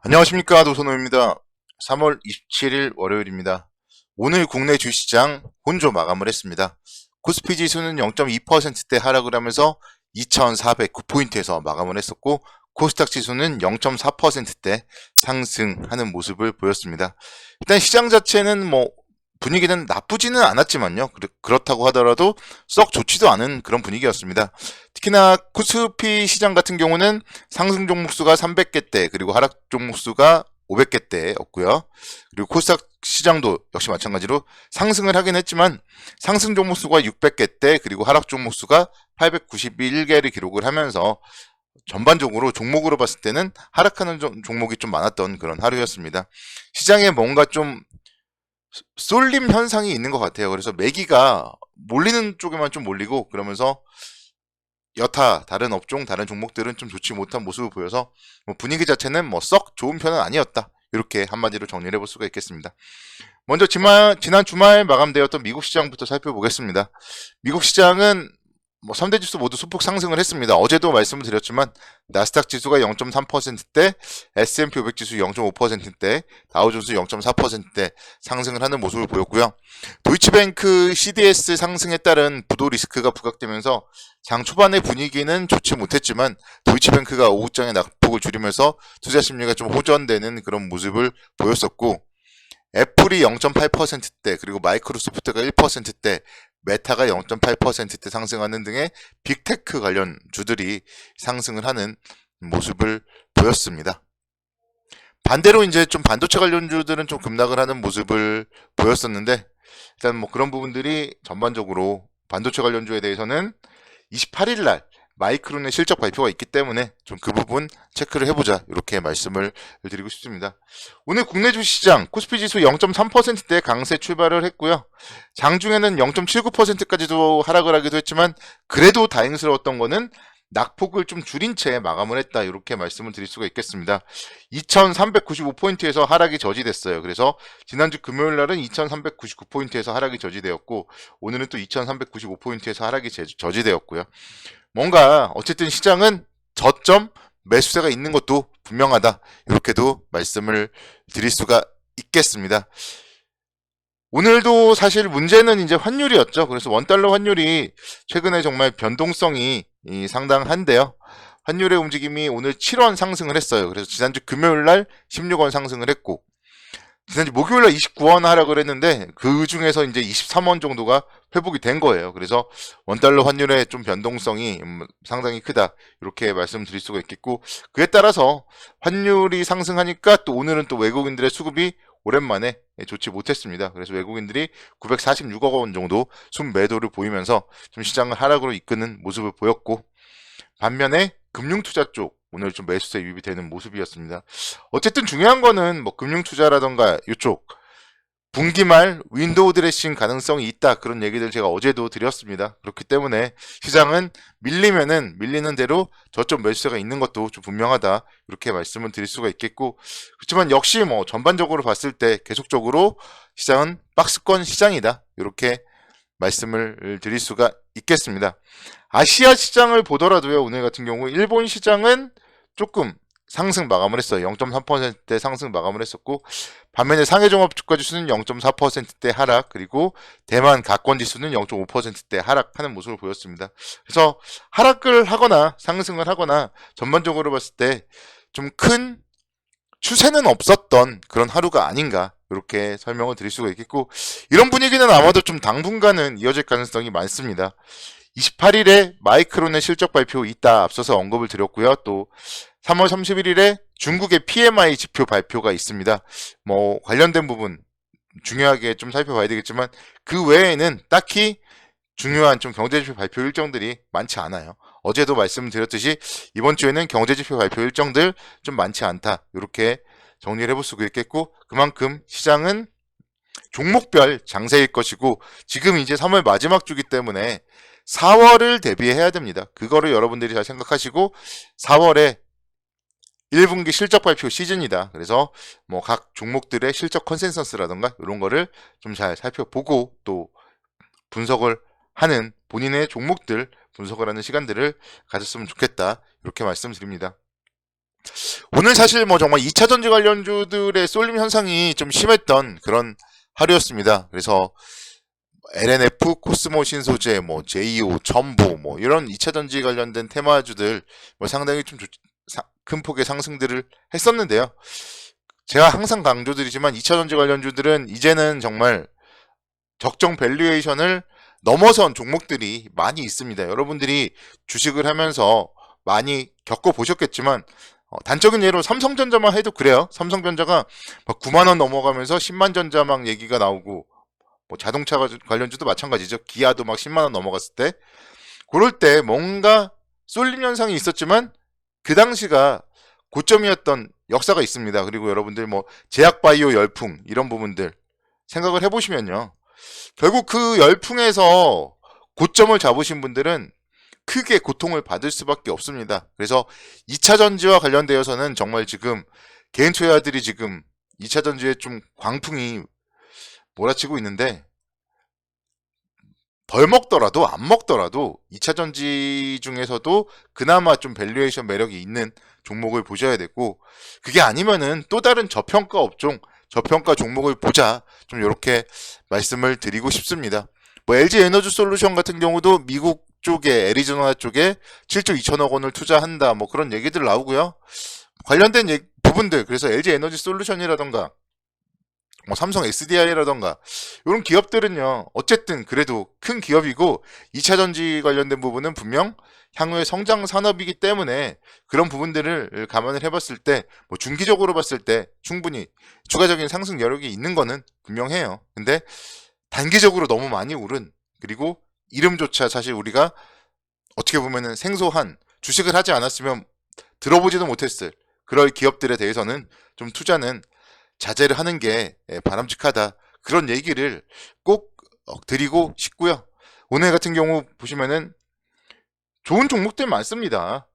안녕하십니까, 노선호입니다. 3월 27일 월요일입니다. 오늘 국내 주시장 혼조 마감을 했습니다. 코스피 지수는 0.2%대 하락을 하면서 2409포인트에서 마감을 했었고, 코스닥 지수는 0.4%대 상승하는 모습을 보였습니다. 일단 시장 자체는 분위기는 나쁘지는 않았지만요. 그렇다고 하더라도 썩 좋지도 않은 그런 분위기였습니다. 특히나 코스피 시장 같은 경우는 상승 종목수가 300개대, 그리고 하락 종목수가 500개대였고요. 그리고 코스닥 시장도 역시 마찬가지로 상승을 하긴 했지만 상승 종목수가 600개대, 그리고 하락 종목수가 891개를 기록을 하면서 전반적으로 종목으로 봤을 때는 하락하는 종목이 좀 많았던 그런 하루였습니다. 시장에 뭔가 좀 쏠림 현상이 있는 것 같아요. 그래서 매기가 몰리는 쪽에만 좀 몰리고, 그러면서 여타 다른 업종, 다른 종목들은 좀 좋지 못한 모습을 보여서 분위기 자체는 썩 좋은 편은 아니었다, 이렇게 한마디로 정리를 해볼 수가 있겠습니다. 먼저 지난 주말 마감되었던 미국 시장부터 살펴보겠습니다. 미국 시장은 3대 지수 모두 소폭 상승을 했습니다. 어제도 말씀을 드렸지만 나스닥 지수가 0.3%대, S&P 500 지수 0.5%대, 다우존스 0.4%대 상승을 하는 모습을 보였고요. 도이치뱅크 CDS 상승에 따른 부도 리스크가 부각되면서 장 초반의 분위기는 좋지 못했지만 도이치뱅크가 오후장에 낙폭을 줄이면서 투자 심리가 좀 호전되는 그런 모습을 보였었고, 애플이 0.8%대, 그리고 마이크로소프트가 1%대, 메타가 0.8%대 상승하는 등의 빅테크 관련 주들이 상승을 하는 모습을 보였습니다. 반대로 이제 좀 반도체 관련주들은 좀 급락을 하는 모습을 보였었는데, 일단 그런 부분들이 전반적으로 반도체 관련주에 대해서는 28일 날 마이크론의 실적 발표가 있기 때문에 좀 그 부분 체크를 해보자, 이렇게 말씀을 드리고 싶습니다. 오늘 국내 주시장 코스피 지수 0.3%대 강세 출발을 했고요. 장중에는 0.79%까지도 하락을 하기도 했지만 그래도 다행스러웠던 거는 낙폭을 좀 줄인 채 마감을 했다, 이렇게 말씀을 드릴 수가 있겠습니다. 2395포인트에서 하락이 저지됐어요. 그래서 지난주 금요일 날은 2399포인트에서 하락이 저지되었고, 오늘은 또 2395포인트에서 하락이 저지되었고요. 뭔가 어쨌든 시장은 저점 매수세가 있는 것도 분명하다, 이렇게도 말씀을 드릴 수가 있겠습니다. 오늘도 사실 문제는 이제 환율이었죠. 그래서 원달러 환율이 최근에 정말 변동성이 상당한데요. 환율의 움직임이 오늘 7원 상승을 했어요. 그래서 지난주 금요일 날 16원 상승을 했고, 지난주 목요일 날 29원 하락을 했는데 그 중에서 이제 23원 정도가 회복이 된 거예요. 그래서 원달러 환율의 좀 변동성이 상당히 크다, 이렇게 말씀드릴 수가 있겠고, 그에 따라서 환율이 상승하니까 또 오늘은 또 외국인들의 수급이 오랜만에 좋지 못했습니다. 그래서 외국인들이 946억 원 정도 순매도를 보이면서 좀 시장을 하락으로 이끄는 모습을 보였고, 반면에 금융투자 쪽 오늘 좀 매수세 유입이 되는 모습이었습니다. 어쨌든 중요한 거는 금융투자라던가 이쪽 분기 말 윈도우 드레싱 가능성이 있다, 그런 얘기들 제가 어제도 드렸습니다. 그렇기 때문에 시장은 밀리면은 밀리는 대로 저점 매수세가 있는 것도 좀 분명하다, 이렇게 말씀을 드릴 수가 있겠고, 그렇지만 역시 전반적으로 봤을 때 계속적으로 시장은 박스권 시장이다, 이렇게 말씀을 드릴 수가 있겠습니다. 아시아 시장을 보더라도요, 오늘 같은 경우 일본 시장은 조금 상승 마감을 했어요. 0.3%대 상승 마감을 했었고, 반면에 상해 종합 주가 지수는 0.4%대 하락, 그리고 대만 가권 지수는 0.5%대 하락하는 모습을 보였습니다. 그래서 하락을 하거나 상승을 하거나 전반적으로 봤을 때 좀 큰 추세는 없었던 그런 하루가 아닌가, 이렇게 설명을 드릴 수가 있겠고, 이런 분위기는 아마도 좀 당분간은 이어질 가능성이 많습니다. 28일에 마이크론의 실적 발표 있다 앞서서 언급을 드렸고요. 또 3월 31일에 중국의 PMI 지표 발표가 있습니다. 관련된 부분 중요하게 좀 살펴봐야 되겠지만 그 외에는 딱히 중요한 좀 경제지표 발표 일정들이 많지 않아요. 어제도 말씀드렸듯이 이번 주에는 경제지표 발표 일정들 좀 많지 않다, 이렇게 정리를 해볼 수가 있겠고, 그만큼 시장은 종목별 장세일 것이고, 지금 이제 3월 마지막 주기 때문에 4월을 대비해야 됩니다. 그거를 여러분들이 잘 생각하시고, 4월에 1분기 실적 발표 시즌이다. 그래서 각 종목들의 실적 컨센서스라던가 이런 거를 좀 잘 살펴보고, 또 분석을 하는 본인의 종목들 분석을 하는 시간들을 가졌으면 좋겠다, 이렇게 말씀드립니다. 오늘 사실 뭐 정말 2차 전지 관련주들의 쏠림 현상이 좀 심했던 그런 하루였습니다. 그래서 LNF, 코스모 신소재, 뭐 JO, 첨보, 뭐 이런 2차 전지 관련된 테마주들 뭐 상당히 좀 큰 폭의 상승들을 했었는데요. 제가 항상 강조드리지만 2차 전지 관련주들은 이제는 정말 적정 밸류에이션을 넘어선 종목들이 많이 있습니다. 여러분들이 주식을 하면서 많이 겪어보셨겠지만 단적인 예로 삼성전자만 해도 그래요. 삼성전자가 막 9만원 넘어가면서 10만전자 막 얘기가 나오고 뭐 자동차 관련주도 마찬가지죠. 기아도 막 10만원 넘어갔을 때 그럴 때 뭔가 쏠림 현상이 있었지만 그 당시가 고점이었던 역사가 있습니다. 그리고 여러분들 뭐 제약바이오 열풍 이런 부분들 생각을 해보시면요. 결국 그 열풍에서 고점을 잡으신 분들은 크게 고통을 받을 수밖에 없습니다. 그래서 2차 전지와 관련되어서는 정말 지금 개인 투자자들이 지금 2차 전지에 좀 광풍이 몰아치고 있는데 덜 먹더라도 안 먹더라도 2차 전지 중에서도 그나마 좀 밸류에이션 매력이 있는 종목을 보셔야 되고 그게 아니면은 또 다른 저평가 업종 저평가 종목을 보자 좀 이렇게 말씀을 드리고 싶습니다. 뭐 LG 에너지 솔루션 같은 경우도 미국 쪽에 애리조나 쪽에 7조 2천억 원을 투자한다 뭐 그런 얘기들 나오고요. 관련된 부분들 그래서 LG 에너지 솔루션이라던가 뭐 삼성 SDI라던가 이런 기업들은요 어쨌든 그래도 큰 기업이고 2차 전지 관련된 부분은 분명 향후의 성장 산업이기 때문에 그런 부분들을 감안을 해봤을 때 뭐 중기적으로 봤을 때 충분히 추가적인 상승 여력이 있는 거는 분명해요. 근데 단기적으로 너무 많이 오른 그리고 이름조차 사실 우리가 어떻게 보면은 생소한 주식을 하지 않았으면 들어보지도 못했을 그럴 기업들에 대해서는 좀 투자는 자제를 하는 게 바람직하다. 그런 얘기를 꼭 드리고 싶고요. 오늘 같은 경우 보시면은 좋은 종목들 많습니다.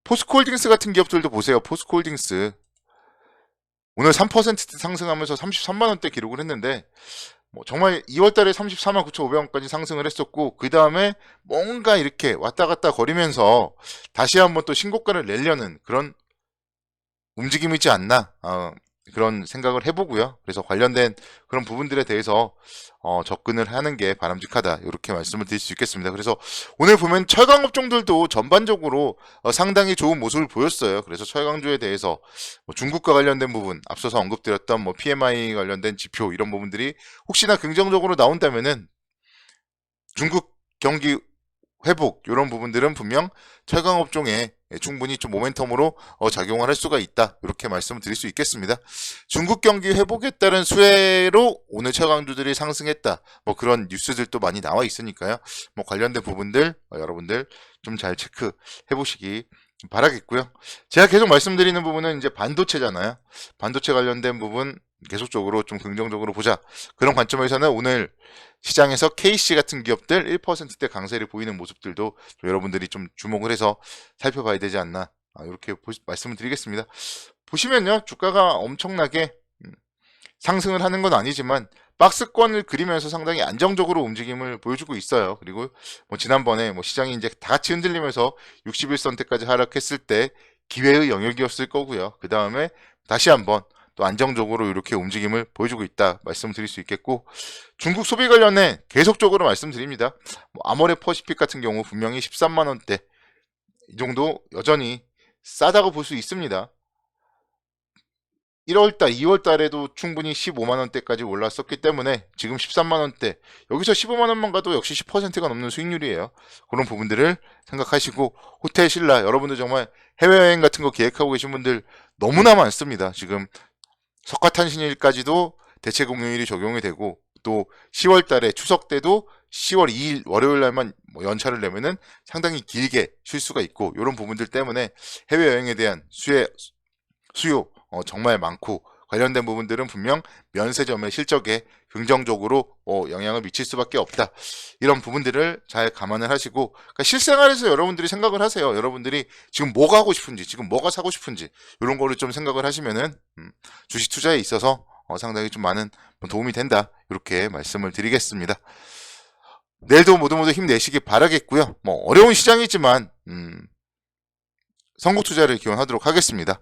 포스코홀딩스 같은 기업들도 보세요. 포스코홀딩스 오늘 3% 상승하면서 33만원대 기록을 했는데 뭐 정말 2월달에 34만 9,500원까지 상승을 했었고 그 다음에 뭔가 이렇게 왔다 갔다 거리면서 다시 한번 또 신고가를 내려는 그런 움직임이지 않나 그런 생각을 해보고요. 그래서 관련된 그런 부분들에 대해서 접근을 하는 게 바람직하다 이렇게 말씀을 드릴 수 있겠습니다. 그래서 오늘 보면 철강 업종들도 전반적으로 상당히 좋은 모습을 보였어요. 그래서 철강주에 대해서 뭐 중국과 관련된 부분 앞서서 언급드렸던 뭐 PMI 관련된 지표 이런 부분들이 혹시나 긍정적으로 나온다면은 중국 경기 회복 이런 부분들은 분명 철강 업종에 충분히 좀 모멘텀으로 작용을 할 수가 있다 이렇게 말씀을 드릴 수 있겠습니다. 중국 경기 회복에 따른 수혜로 오늘 철강주들이 상승했다 뭐 그런 뉴스들도 많이 나와 있으니까요. 뭐 관련된 부분들 여러분들 좀 잘 체크해 보시기 바라겠고요. 제가 계속 말씀드리는 부분은 이제 반도체잖아요. 반도체 관련된 부분 계속적으로 좀 긍정적으로 보자. 그런 관점에서는 오늘 시장에서 KC 같은 기업들 1%대 강세를 보이는 모습들도 여러분들이 좀 주목을 해서 살펴봐야 되지 않나 이렇게 말씀을 드리겠습니다. 보시면요 주가가 엄청나게 상승을 하는 건 아니지만 박스권을 그리면서 상당히 안정적으로 움직임을 보여주고 있어요. 그리고 뭐 지난번에 뭐 시장이 이제 다 같이 흔들리면서 61선대까지 하락했을 때 기회의 영역이었을 거고요. 그 다음에 다시 한번 또 안정적으로 이렇게 움직임을 보여주고 있다 말씀드릴 수 있겠고 중국 소비 관련해 계속적으로 말씀드립니다. 뭐 아모레 퍼시픽 같은 경우 분명히 13만원대 이 정도 여전히 싸다고 볼 수 있습니다. 1월달, 2월달에도 충분히 15만원대까지 올랐었기 때문에 지금 13만원대 여기서 15만원만 가도 역시 10%가 넘는 수익률이에요. 그런 부분들을 생각하시고 호텔 신라 여러분들 정말 해외여행 같은 거 계획하고 계신 분들 너무나 많습니다. 지금 석가탄신일까지도 대체공휴일이 적용이 되고 또 10월달에 추석 때도 10월 2일 월요일 날만 뭐 연차를 내면은 상당히 길게 쉴 수가 있고 이런 부분들 때문에 해외여행에 대한 수요 정말 많고 관련된 부분들은 분명 면세점의 실적에 긍정적으로 영향을 미칠 수밖에 없다. 이런 부분들을 잘 감안을 하시고 그러니까 실생활에서 여러분들이 생각을 하세요. 여러분들이 지금 뭐가 하고 싶은지 지금 뭐가 사고 싶은지 이런 거를 좀 생각을 하시면은 주식 투자에 있어서 상당히 좀 많은 도움이 된다. 이렇게 말씀을 드리겠습니다. 내일도 모두 힘내시기 바라겠고요. 뭐 어려운 시장이지만 선곡 투자를 기원하도록 하겠습니다.